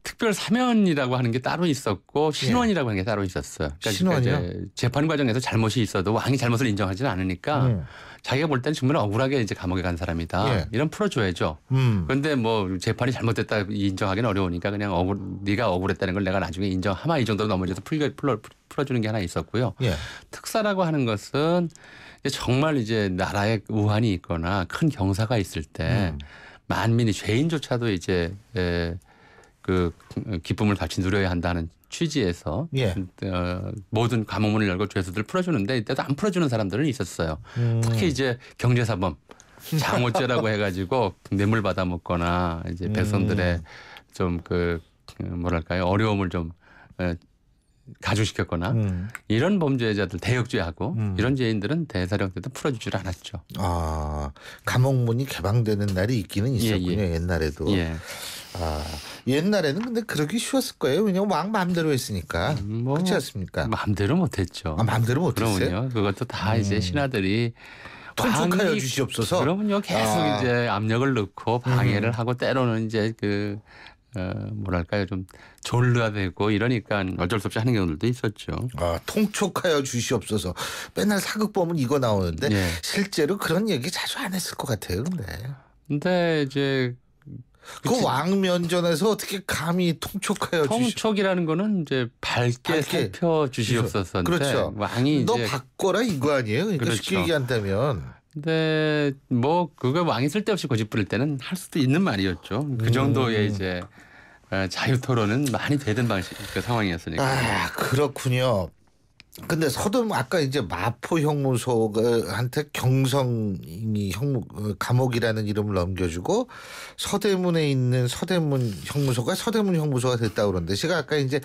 특별 사면이라고 하는 게 따로 있었고 신원이라고 하는 게 따로 있었어요. 그러니까 신원이요? 이제 재판 과정에서 잘못이 있어도 왕이 잘못을 인정하지는 않으니까 자기가 볼 때는 정말 억울하게 이제 감옥에 간 사람이다. 이런 풀어줘야죠. 그런데 뭐 재판이 잘못됐다 인정하기는 어려우니까 그냥 네가 억울했다는 걸 내가 나중에 인정하마 이 정도로 넘어져서 풀어주는 게 하나 있었고요. 특사라고 하는 것은 정말 이제 나라에 우환이 있거나 큰 경사가 있을 때 만민이 죄인조차도 이제 그 기쁨을 같이 누려야 한다는 취지에서 모든 감옥문을 열고 죄수들 풀어주는데 이때도 안 풀어주는 사람들은 있었어요. 특히 이제 경제사범 장호죄라고 해가지고 뇌물 받아 먹거나 이제 백성들의 좀 그 뭐랄까요 어려움을 좀 가중시켰거나 이런 범죄자들 대역죄하고 이런 죄인들은 대사령 때도 풀어주질 않았죠. 감옥문이 개방되는 날이 있기는 있었군요. 옛날에도. 옛날에는 근데 그러기 쉬웠을 거예요. 왜냐면 왕 마음대로 했으니까. 그렇지 않습니까? 마음대로 못했죠. 마음대로 못했어요? 그럼요. 그것도 다 이제 신하들이 통촉하여 주시옵소서. 그러면요 계속 이제 압력을 넣고 방해를 하고 때로는 이제 그 뭐랄까요 좀 졸르가 되고 이러니까 어쩔 수 없이 하는 경우들도 있었죠. 통촉하여 주시옵소서. 맨날 사극보면 이거 나오는데 실제로 그런 얘기 자주 안 했을 것 같아요. 근데 이제 그 왕면전에서 어떻게 감히 통촉하여 통촉이라는 거는 이제 밝게 살펴 주시옵소서인데 그렇죠. 왕이 너 이제 바꿔라 이거 아니에요? 그러니까 그렇죠. 쉽게 얘기한다면. 근데 뭐 그거 왕이 쓸데없이 고집 부릴 때는 할 수도 있는 말이었죠. 그 정도의 이제 자유 토론은 많이 되던 방식 그 상황이었으니까. 그렇군요. 근데 서대문 아까 이제 마포 형무소한테 경성이 감옥이라는 이름을 넘겨주고 서대문에 있는 서대문 형무소가 서대문 형무소가 됐다 그러는데 제가 아까 이제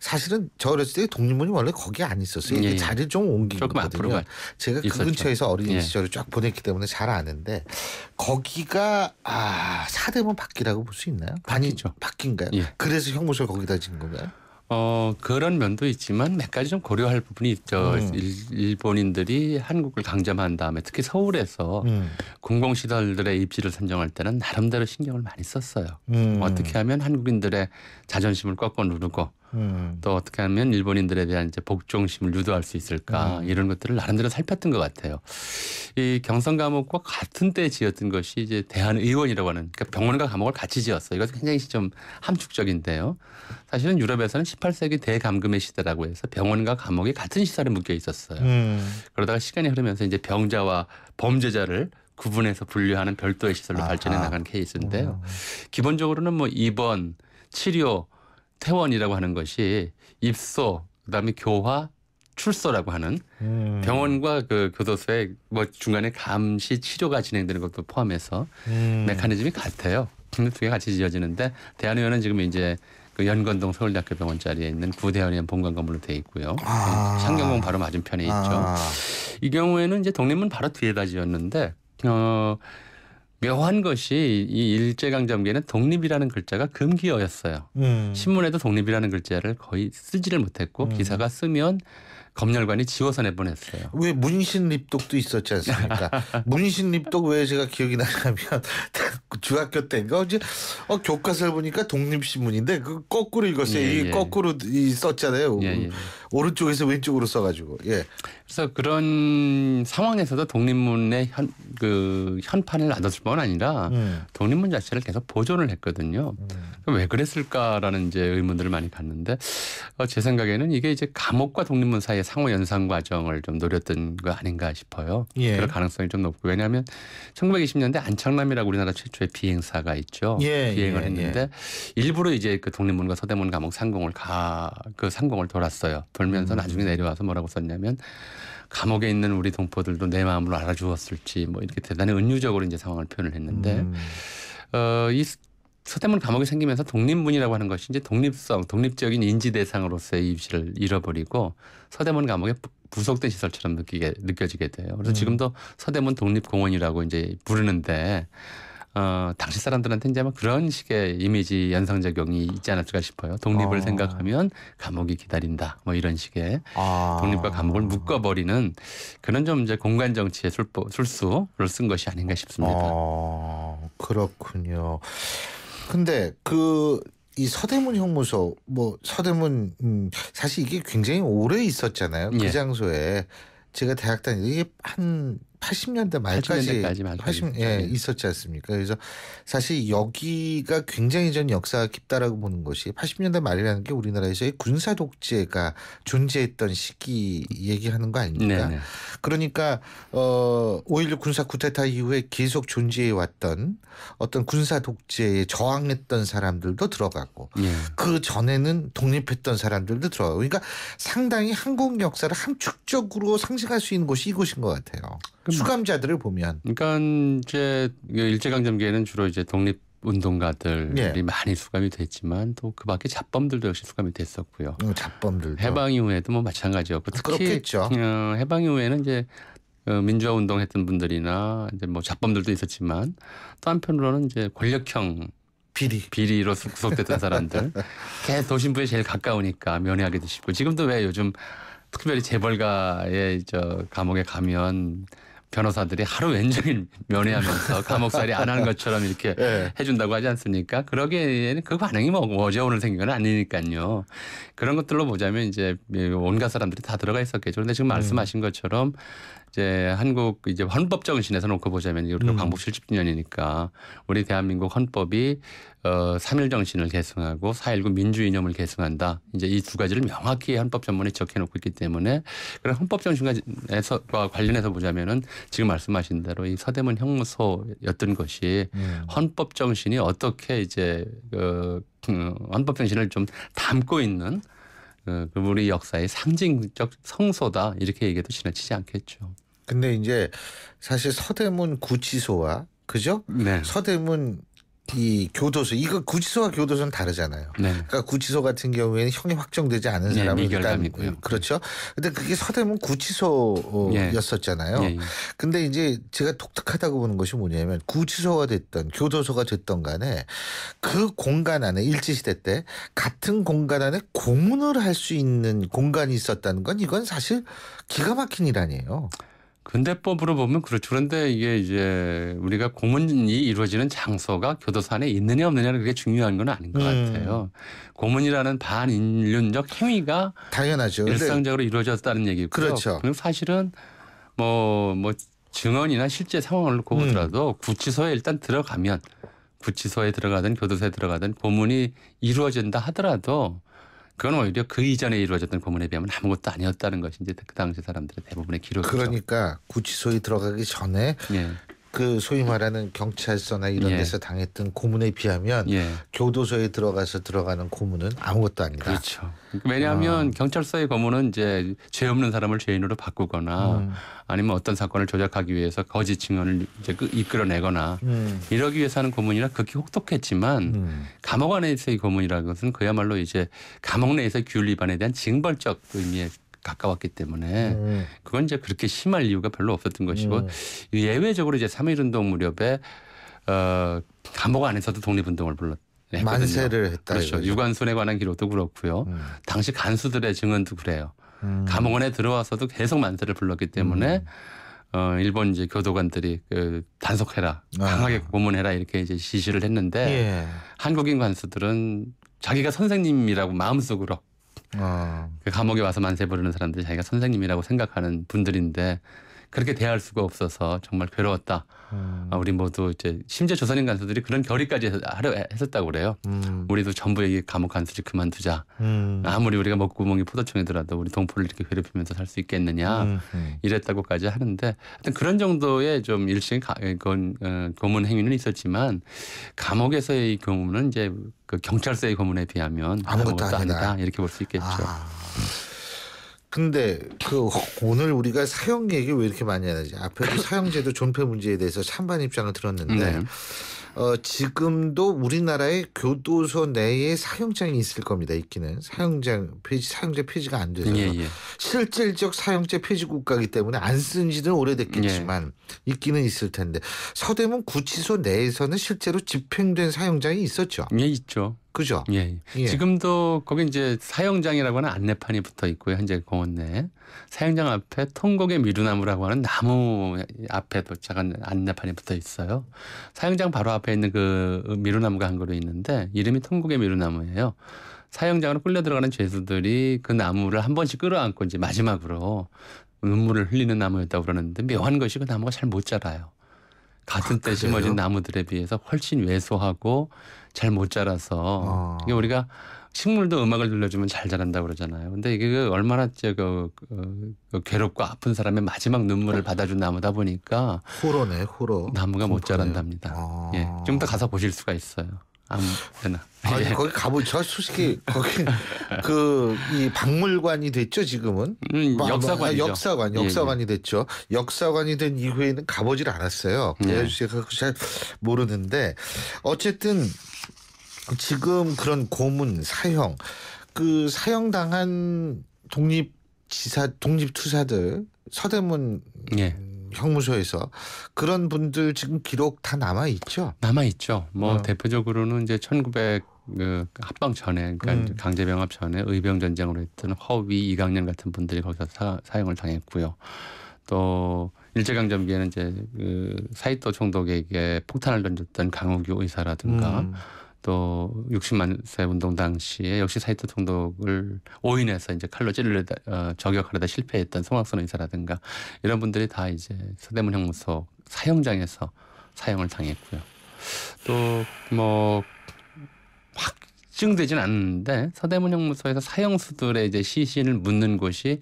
사실은 저 어렸을 때 독립문이 원래 거기 안 있었어요. 이게 자리를 좀 옮긴 거거든요. 제가 그 근처에서 어린이 시절을 쫙 보냈기 때문에 잘 아는데 거기가 사대문 밖이라고 볼 수 있나요? 바뀌죠. 바뀐가요? 그래서 형무소를 거기다 지은 건가요? 그런 면도 있지만 몇 가지 좀 고려할 부분이 있죠. 일본인들이 한국을 강점한 다음에 특히 서울에서 공공시설들의 입지를 선정할 때는 나름대로 신경을 많이 썼어요. 어떻게 하면 한국인들의 자존심을 꺾어 누르고 또 어떻게 하면 일본인들에 대한 이제 복종심을 유도할 수 있을까 이런 것들을 나름대로 살폈던 것 같아요. 이 경성감옥과 같은 때 지었던 것이 이제 대한의원이라고 하는 그러니까 병원과 감옥을 같이 지었어요. 이것은 굉장히 좀 함축적인데요. 사실은 유럽에서는 18세기 대감금의 시대라고 해서 병원과 감옥이 같은 시설에 묶여 있었어요. 그러다가 시간이 흐르면서 이제 병자와 범죄자를 구분해서 분류하는 별도의 시설로 발전해 나간 케이스인데요. 기본적으로는 뭐 입원, 치료, 퇴원이라고 하는 것이 입소, 그다음에 교화, 출소라고 하는 병원과 그 교도소의 뭐 중간에 감시 치료가 진행되는 것도 포함해서 메커니즘이 같아요. 두 개 같이 지어지는데 대한의원은 지금 이제 그 연건동 서울대학교 병원 자리에 있는 구대한의원 본관 건물로 돼 있고요. 창경궁 바로 맞은편에 있죠. 이 경우에는 이제 독립문 바로 뒤에다 지었는데 묘한 것이 이 일제강점기에는 독립이라는 글자가 금기어였어요. 신문에도 독립이라는 글자를 거의 쓰지를 못했고 기사가 쓰면 검열관이 지워서 내보냈어요. 왜 문신립독도 있었지 않습니까? 문신립독 왜 제가 기억이 나냐면 중학교 때인가 어제 교과서를 보니까 독립신문인데 그 거꾸로 읽었어요. 이 거꾸로 썼잖아요. 오른쪽에서 왼쪽으로 써가지고. 그래서 그런 상황에서도 독립문의 현판을 놔뒀을 뿐만 아니라 독립문 자체를 계속 보존을 했거든요. 왜 그랬을까라는 이제 의문들을 많이 갖는데 제 생각에는 이게 이제 감옥과 독립문 사이의 상호 연상 과정을 좀 노렸던 거 아닌가 싶어요. 예. 그럴 가능성이 좀 높고 왜냐하면 1920년대 안창남이라고 우리나라 최초의 비행사가 있죠. 예, 비행을 예, 했는데 예. 일부러 이제 그 독립문과 서대문 감옥 상공을 그 상공을 돌았어요. 돌면서 나중에 내려와서 뭐라고 썼냐면 감옥에 있는 우리 동포들도 내 마음으로 알아주었을지 뭐 이렇게 대단히 은유적으로 이제 상황을 표현을 했는데 이 서대문 감옥이 생기면서 독립문이라고 하는 것이 이제 독립적인 인지 대상으로서의 입지를 잃어버리고 서대문 감옥에 부속된 시설처럼 느껴지게 돼요. 그래서 지금도 서대문 독립공원이라고 이제 부르는데 당시 사람들한테 이제 아마 그런 식의 이미지 연상작용이 있지 않았을까 싶어요. 독립을 생각하면 감옥이 기다린다. 뭐 이런 식의 독립과 감옥을 묶어버리는 그런 좀 이제 공간 정치의 술수를 쓴 것이 아닌가 싶습니다. 그렇군요. 근데 이 서대문 형무소 서대문 사실 이게 굉장히 오래 있었잖아요. 그 장소에 제가 대학 다닐 때 이게 한 80년대 말까지 있었지 않습니까? 그래서 사실 여기가 굉장히 전 역사가 깊다라고 보는 것이 80년대 말이라는 게 우리나라에서의 군사 독재가 존재했던 시기 얘기하는 거 아닙니까? 네네. 그러니까 5.16 군사 쿠데타 이후에 계속 존재해 왔던 어떤 군사 독재에 저항했던 사람들도 들어가고 그 전에는 독립했던 사람들도 들어가고 그러니까 상당히 한국 역사를 함축적으로 상징할 수 있는 곳이 이곳인 것 같아요. 수감자들을 보면. 그러니까 이제 일제강점기에는 주로 이제 독립운동가들이 많이 수감이 됐지만 또 그 밖에 잡범들도 역시 수감이 됐었고요. 잡범들도. 해방 이후에도 뭐 마찬가지였고 특히 그렇겠죠. 해방 이후에는 이제 민주화 운동했던 분들이나 이제 뭐 잡범들도 있었지만 또 한편으로는 이제 권력형 비리로 구속됐던 사람들, 도심부에 제일 가까우니까 면회하기도 쉽고 지금도 왜 요즘 특별히 재벌가의 감옥에 가면 변호사들이 하루 왼종일 면회하면서 감옥살이 안 하는 것처럼 이렇게 해준다고 하지 않습니까? 그러기에는 그 반응이 뭐 어제 오늘 생긴 건 아니니까요. 그런 것들로 보자면 이제 온갖 사람들이 다 들어가 있었겠죠. 그런데 지금 말씀하신 것처럼 이제 한국 이제 헌법 정신에서 놓고 보자면 우리가 광복 70주년이니까 우리 대한민국 헌법이 3.1 정신을 계승하고 4.19 민주 이념을 계승한다. 이제 이 두 가지를 명확히 헌법 전문에 적혀놓고 있기 때문에 그런 헌법 정신과 관련해서 보자면은 지금 말씀하신 대로 이 서대문 형무소였던 것이 헌법 정신이 어떻게 이제 헌법 정신을 좀 담고 있는 우리 역사의 상징적 성소다 이렇게 얘기해도 지나치지 않겠죠. 근데 이제 사실 서대문 구치소와 그죠? 네. 서대문 이 교도소 이거 구치소와 교도소는 다르잖아요. 네. 그러니까 구치소 같은 경우에는 형이 확정되지 않은 사람은 일단 그렇죠. 근데 그게 서대문 구치소였었잖아요. 근데 이제 제가 독특하다고 보는 것이 뭐냐면 구치소가 됐던 교도소가 됐던 간에 그 공간 안에 일제시대 때 같은 공간 안에 고문을 할 수 있는 공간이 있었다는 건 이건 사실 기가 막힌 일 아니에요. 근대법으로 보면 그렇죠. 그런데 이게 이제 우리가 고문이 이루어지는 장소가 교도소 안에 있느냐 없느냐는 그게 중요한 건 아닌 것 같아요. 고문이라는 반인륜적 행위가 당연하죠. 일상적으로 이루어졌다는 얘기고요. 그렇죠. 그리고 사실은 뭐 증언이나 실제 상황을 놓고 보더라도 구치소에 일단 들어가면 구치소에 들어가든 교도소에 들어가든 고문이 이루어진다 하더라도 그건 오히려 그 이전에 이루어졌던 고문에 비하면 아무것도 아니었다는 것이 이제 그 당시 사람들의 대부분의 기록이죠. 그러니까 구치소에 들어가기 전에 그 소위 말하는 경찰서나 이런 데서 당했던 고문에 비하면 교도소에 들어가서 들어가는 고문은 아무것도 아니다. 그렇죠. 왜냐하면 경찰서의 고문은 이제 죄 없는 사람을 죄인으로 바꾸거나 아니면 어떤 사건을 조작하기 위해서 거짓 증언을 이제 이끌어내거나 이러기 위해서 하는 고문이라 극히 혹독했지만 감옥 안에서의 고문이라는 것은 그야말로 이제 감옥 내에서의 규율 위반에 대한 징벌적 의미에 가까웠기 때문에 그건 이제 그렇게 심할 이유가 별로 없었던 것이고 예외적으로 이제 3.1운동 무렵에 감옥 안에서도 독립운동을 했거든요. 만세를 했다. 그렇죠. 이거죠. 유관순에 관한 기록도 그렇고요. 당시 간수들의 증언도 그래요. 감옥 안에 들어와서도 계속 만세를 불렀기 때문에 일본 이제 교도관들이 단속해라, 강하게 고문해라 이렇게 이제 지시를 했는데 한국인 관수들은 자기가 선생님이라고 마음속으로 그 감옥에 와서 만세 부르는 사람들이 자기가 선생님이라고 생각하는 분들인데 그렇게 대할 수가 없어서 정말 괴로웠다. 우리 모두 이제 심지어 조선인 간수들이 그런 결의까지 하려 했었다고 그래요. 우리도 전부 이 감옥 간수를 그만두자. 아무리 우리가 먹구멍이 포도청이더라도 우리 동포를 이렇게 괴롭히면서 살 수 있겠느냐. 이랬다고까지 하는데 하여튼 그런 정도의 좀 일종의 고문 행위는 있었지만 감옥에서의 고문은 이제 그 경찰서의 고문에 비하면 아무것도 아니다. 이렇게 볼 수 있겠죠. 근데 오늘 우리가 사형 얘기 왜 이렇게 많이 하는지 앞에도 사형제도 존폐 문제에 대해서 찬반 입장을 들었는데 지금도 우리나라의 교도소 내에 사형장이 있을 겁니다. 있기는 사형제 폐지가 안 돼서 실질적 사형제 폐지 국가이기 때문에 안 쓴 지는 오래됐겠지만 있기는 있을 텐데 서대문 구치소 내에서는 실제로 집행된 사형장이 있었죠. 예, 있죠. 그죠? 예. 지금도 거기 이제 사형장이라고 하는 안내판이 붙어 있고요. 현재 공원 내에. 사형장 앞에 통곡의 미루나무라고 하는 나무 앞에도 작은 안내판이 붙어 있어요. 사형장 바로 앞에 있는 그 미루나무가 한 그루 있는데 이름이 통곡의 미루나무예요. 사형장으로 끌려 들어가는 죄수들이 그 나무를 한 번씩 끌어안고 이제 마지막으로 눈물을 흘리는 나무였다고 그러는데 묘한 것이 그 나무가 잘 못 자라요. 같은 때 심어진 나무들에 비해서 훨씬 왜소하고 잘 못 자라서 이게 우리가 식물도 음악을 들려주면 잘 자란다고 그러잖아요. 근데 이게 얼마나 괴롭고 아픈 사람의 마지막 눈물을 받아준 나무다 보니까 호로네, 호로. 나무가 못 자란답니다. 예, 좀 더 가서 보실 수가 있어요. 아무데나. 아니, 거기 가보죠. 솔직히 거기 이 박물관이 됐죠 지금은. 역사관이죠. 역사관이 됐죠. 역사관이 된 이후에는 가보질 않았어요. 그래서 제가 잘 모르는데 어쨌든 지금 그런 고문, 사형, 사형당한 독립투사들 서대문 형무소에서 그런 분들 지금 기록 다 남아 있죠. 남아 있죠. 대표적으로는 이제 1900 합방 전에, 그러니까 강제병합 전에 의병 전쟁으로 했던 허위, 이강년 같은 분들이 거기서 사형을 당했고요. 또 일제강점기에는 이제 사이토 총독에게 폭탄을 던졌던 강우규 의사라든가. 또 60만 세 운동 당시에 역시 사이토 총독을 오인해서 이제 칼로 저격하려다 실패했던 송학선 의사라든가 이런 분들이 다 이제 서대문 형무소 사형장에서 사형을 당했고요. 또 확증되진 않는데 서대문 형무소에서 사형수들의 이제 시신을 묻는 곳이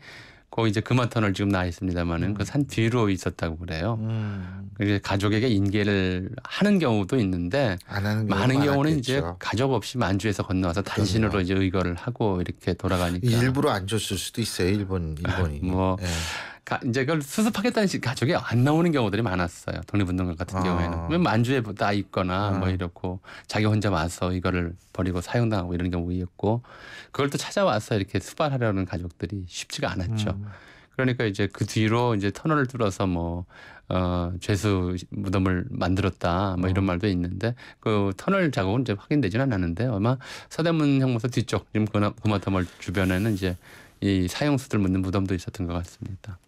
거기 이제 금화터널 지금 나와 있습니다만은 그 산 뒤로 있었다고 그래요. 이제 가족에게 인계를 하는 경우도 있는데 안 하는 많은 경우는 많았겠죠. 이제 가족 없이 만주에서 건너와서 단신으로 이제 의거를 하고 이렇게 돌아가니까 일부러 안 줬을 수도 있어요. 일본이. 이제 그걸 수습하겠다는 가족이 안 나오는 경우들이 많았어요. 독립운동가 같은 경우에는 만주에 나 있거나 이렇고 자기 혼자 와서 이거를 버리고 사형당하고 이런 경우였고 그걸 또 찾아와서 이렇게 수발하려는 가족들이 쉽지가 않았죠. 그러니까 이제 그 뒤로 이제 터널을 뚫어서 죄수 무덤을 만들었다 이런 말도 있는데 그 터널 작업은 이제 확인되지는 않았는데 아마 서대문 형무소 뒤쪽 지금 금화터널 주변에는 이제 이 사형수들 묻는 무덤도 있었던 것 같습니다.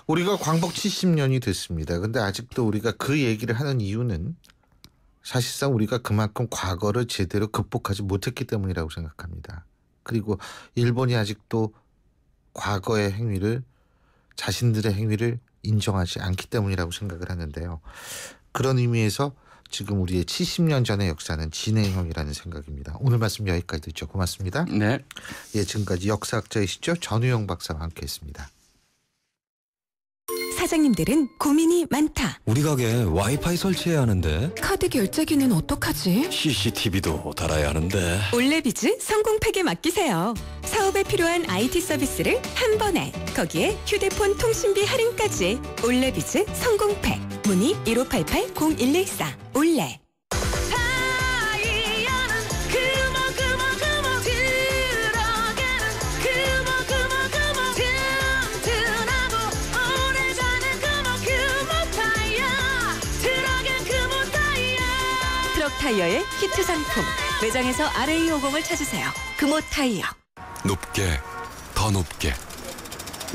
우리가 광복 70년이 됐습니다. 근데 아직도 우리가 그 얘기를 하는 이유는 사실상 우리가 그만큼 과거를 제대로 극복하지 못했기 때문이라고 생각합니다. 그리고 일본이 아직도 과거의 행위를 자신들의 행위를 인정하지 않기 때문이라고 생각을 하는데요. 그런 의미에서 지금 우리의 70년 전의 역사는 진행형이라는 생각입니다. 오늘 말씀 여기까지 듣죠. 고맙습니다. 네. 지금까지 역사학자이시죠. 전우영 박사와 함께했습니다. 사장님들은 고민이 많다. 우리 가게 와이파이 설치해야 하는데 카드 결제기는 어떡하지? CCTV도 달아야 하는데 올레비즈 성공팩에 맡기세요. 사업에 필요한 IT 서비스를 한 번에. 거기에 휴대폰 통신비 할인까지. 올레비즈 성공팩. 문의 1588-0114. 올레. 타이어의 히트 상품. 매장에서 RA50을 찾으세요. 금호 타이어. 높게, 더 높게.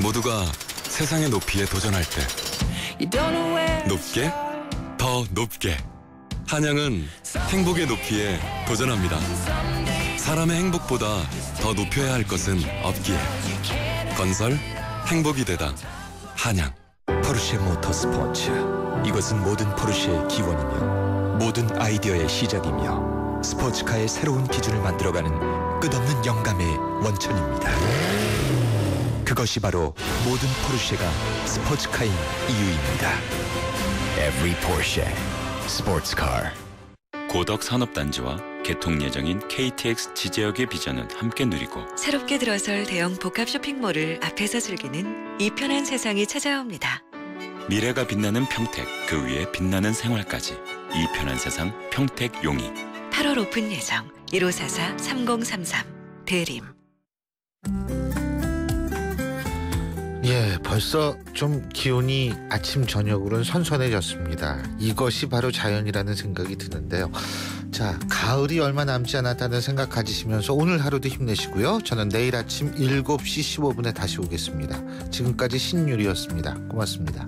모두가 세상의 높이에 도전할 때. 높게, 더 높게. 한양은 행복의 높이에 도전합니다. 사람의 행복보다 더 높여야 할 것은 없기에. 건설, 행복이 되다. 한양. 포르쉐 모터스포츠. 이것은 모든 포르쉐의 기원이며 모든 아이디어의 시작이며 스포츠카의 새로운 기준을 만들어가는 끝없는 영감의 원천입니다. 그것이 바로 모든 포르쉐가 스포츠카인 이유입니다. Every Porsche Sports Car. 고덕 산업단지와 개통 예정인 KTX 지제역의 비전은 함께 누리고 새롭게 들어설 대형 복합 쇼핑몰을 앞에서 즐기는 이 편한 세상이 찾아옵니다. 미래가 빛나는 평택, 그 위에 빛나는 생활까지 이 편한 세상 평택 용이 8월 오픈 예정 1544-3033 대림. 예, 벌써 좀 기온이 아침 저녁으로는 선선해졌습니다. 이것이 바로 자연이라는 생각이 드는데요. 자, 가을이 얼마 남지 않았다는 생각 가지시면서 오늘 하루도 힘내시고요. 저는 내일 아침 7시 15분에 다시 오겠습니다. 지금까지 신유리였습니다. 고맙습니다.